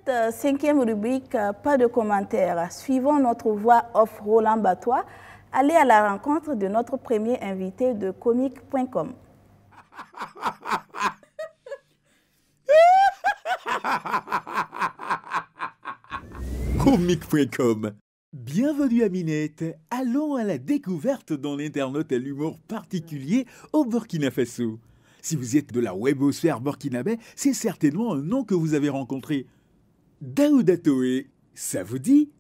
cette cinquième rubrique, pas de commentaires. Suivons notre voix off Roland Batois. Allez à la rencontre de notre premier invité de comique.com. Comique.com. Bienvenue à Minette. Allons à la découverte d'un internaute à l'humour particulier au Burkina Faso. Si vous êtes de la webosphère burkinabé, c'est certainement un nom que vous avez rencontré. Daouda Toé, ça vous dit?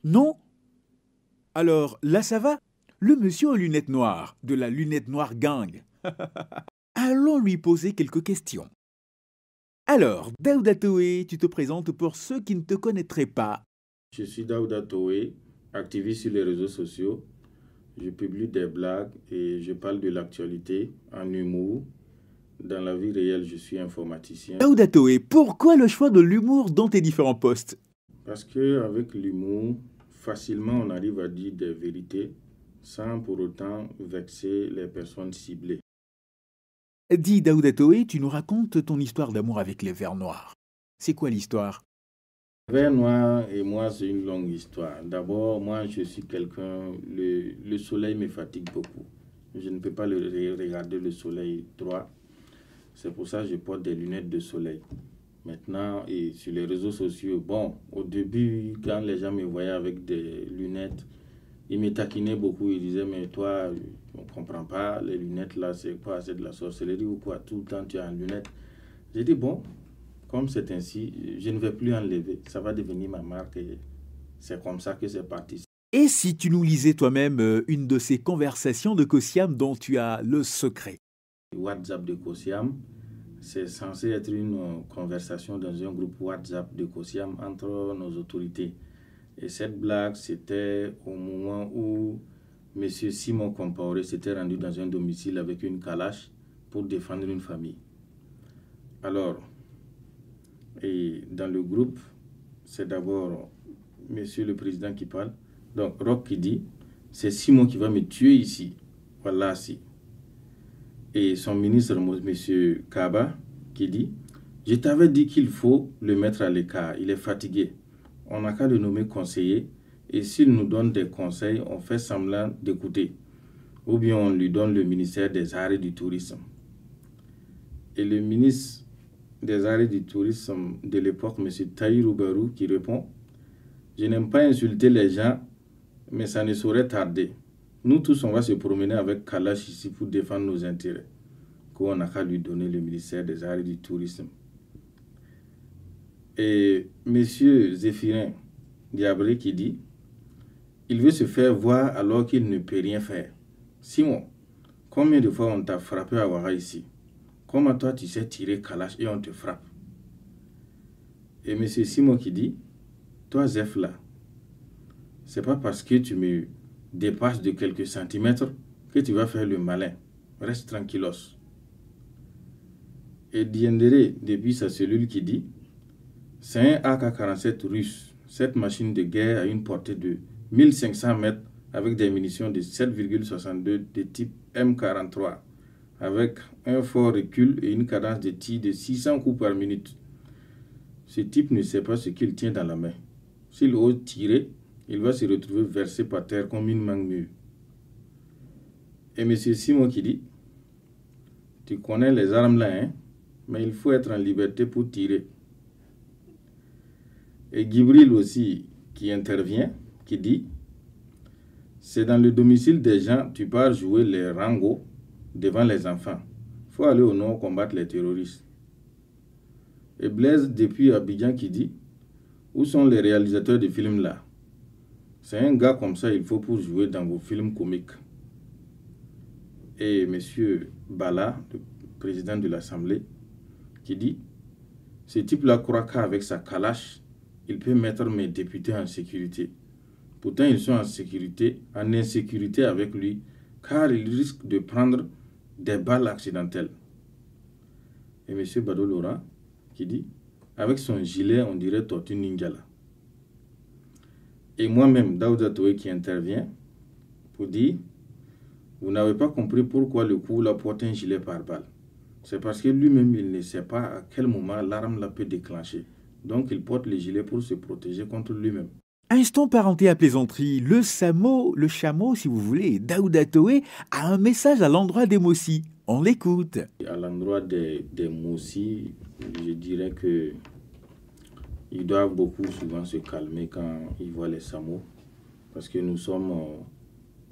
Non? Alors, là ça va? Le monsieur aux lunettes noires, de la lunette noire gang. Allons lui poser quelques questions. Alors, Daouda Toé, tu te présentes pour ceux qui ne te connaîtraient pas. Je suis Daouda Toé, activiste sur les réseaux sociaux. Je publie des blagues et je parle de l'actualité en humour. Dans la vie réelle, je suis informaticien. Daouda Toé, pourquoi le choix de l'humour dans tes différents postes? Parce qu'avec l'humour, facilement on arrive à dire des vérités sans pour autant vexer les personnes ciblées. Dis Daouda Toé, tu nous racontes ton histoire d'amour avec les vers noirs. C'est quoi l'histoire? Vers noir et moi, c'est une longue histoire. D'abord, moi, je suis quelqu'un, le soleil me fatigue beaucoup. Je ne peux pas regarder le soleil droit. C'est pour ça que je porte des lunettes de soleil. Maintenant, et sur les réseaux sociaux, bon, au début, quand les gens me voyaient avec des lunettes, ils me taquinaient beaucoup. Ils disaient, mais toi, on ne comprend pas, les lunettes là, c'est quoi? C'est de la sorcellerie ou quoi? Tout le temps, tu as une lunette. J'ai dit, bon, comme c'est ainsi, je ne vais plus enlever. Ça va devenir ma marque et c'est comme ça que c'est parti. Et si tu nous lisais toi-même une de ces conversations de Kosiam dont tu as le secret? WhatsApp de Kosiam, c'est censé être une conversation dans un groupe WhatsApp de Kosiam entre nos autorités. Et cette blague, c'était au moment où M. Simon Compaoré s'était rendu dans un domicile avec une calache pour défendre une famille. Alors, et dans le groupe, c'est d'abord Monsieur le Président qui parle. Donc, Rock qui dit, c'est Simon qui va me tuer ici. Voilà, si. Et son ministre, Monsieur Kaba, qui dit, je t'avais dit qu'il faut le mettre à l'écart. Il est fatigué. On n'a qu'à le nommer conseiller. Et s'il nous donne des conseils, on fait semblant d'écouter. Ou bien on lui donne le ministère des Arts et du Tourisme. Et le ministre des Arts et du Tourisme de l'époque, M. Tahirou Barou, qui répond, je n'aime pas insulter les gens, mais ça ne saurait tarder. Nous tous, on va se promener avec Kalash ici pour défendre nos intérêts. Qu'on n'a qu'à lui donner le ministère des Arts et du Tourisme. Et M. Zéphirin Diabré qui dit, il veut se faire voir alors qu'il ne peut rien faire. Simon, combien de fois on t'a frappé à Ouaga ici? Comment toi tu sais tirer Kalash et on te frappe? Et M. Simon qui dit, toi Zef là, c'est pas parce que tu me dépasses de quelques centimètres que tu vas faire le malin. Reste tranquillos. Et Diendéré, depuis sa cellule, qui dit, c'est un AK-47 russe. Cette machine de guerre a une portée de 1500 mètres avec des munitions de 7,62 de type M43, avec un fort recul et une cadence de tir de 600 coups par minute. Ce type ne sait pas ce qu'il tient dans la main. S'il ose tirer, il va se retrouver versé par terre comme une mangue mûre. Et M. Simon qui dit, tu connais les armes là, hein? Mais il faut être en liberté pour tirer. Et Gibril aussi qui intervient, qui dit, c'est dans le domicile des gens, tu pars jouer les rangos devant les enfants. Il faut aller au nord combattre les terroristes. Et Blaise depuis Abidjan qui dit, où sont les réalisateurs de films là? C'est un gars comme ça, il faut pour jouer dans vos films comiques. Et M. Bala, le président de l'Assemblée, qui dit, ce type-là croit qu'avec sa calache, il peut mettre mes députés en sécurité. Pourtant, ils sont en insécurité avec lui, car ils risquent de prendre des balles accidentelles. Et M. Bado Laurent, qui dit, avec son gilet, on dirait Tortue Ninja là. Et moi-même, Daouda Toé qui intervient pour dire, vous n'avez pas compris pourquoi le coup là porte un gilet pare-balles. C'est parce que lui-même, il ne sait pas à quel moment l'arme là peut déclencher. Donc, il porte les gilets pour se protéger contre lui-même. Instant parenté à plaisanterie, le chameau, si vous voulez, Daouda Toé, a un message à l'endroit des Mossi. On l'écoute. À l'endroit des Mossi, je dirais que ils doivent souvent se calmer quand ils voient les Samo, parce que nous sommes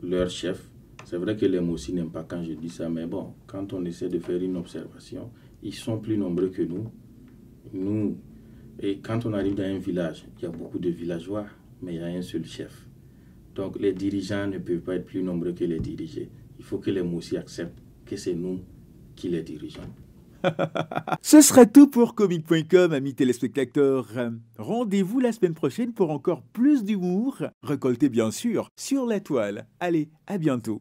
leurs chefs. C'est vrai que les Mossi n'aiment pas quand je dis ça, mais bon, quand on essaie de faire une observation, ils sont plus nombreux que nous. Et quand on arrive dans un village, il y a beaucoup de villageois, mais il y a un seul chef. Donc les dirigeants ne peuvent pas être plus nombreux que les dirigés. Il faut que les Mossi acceptent que c'est nous qui les dirigeons. Ce sera tout pour comic.com, amis téléspectateurs. Rendez-vous la semaine prochaine pour encore plus d'humour, récolté bien sûr sur la toile. Allez, à bientôt.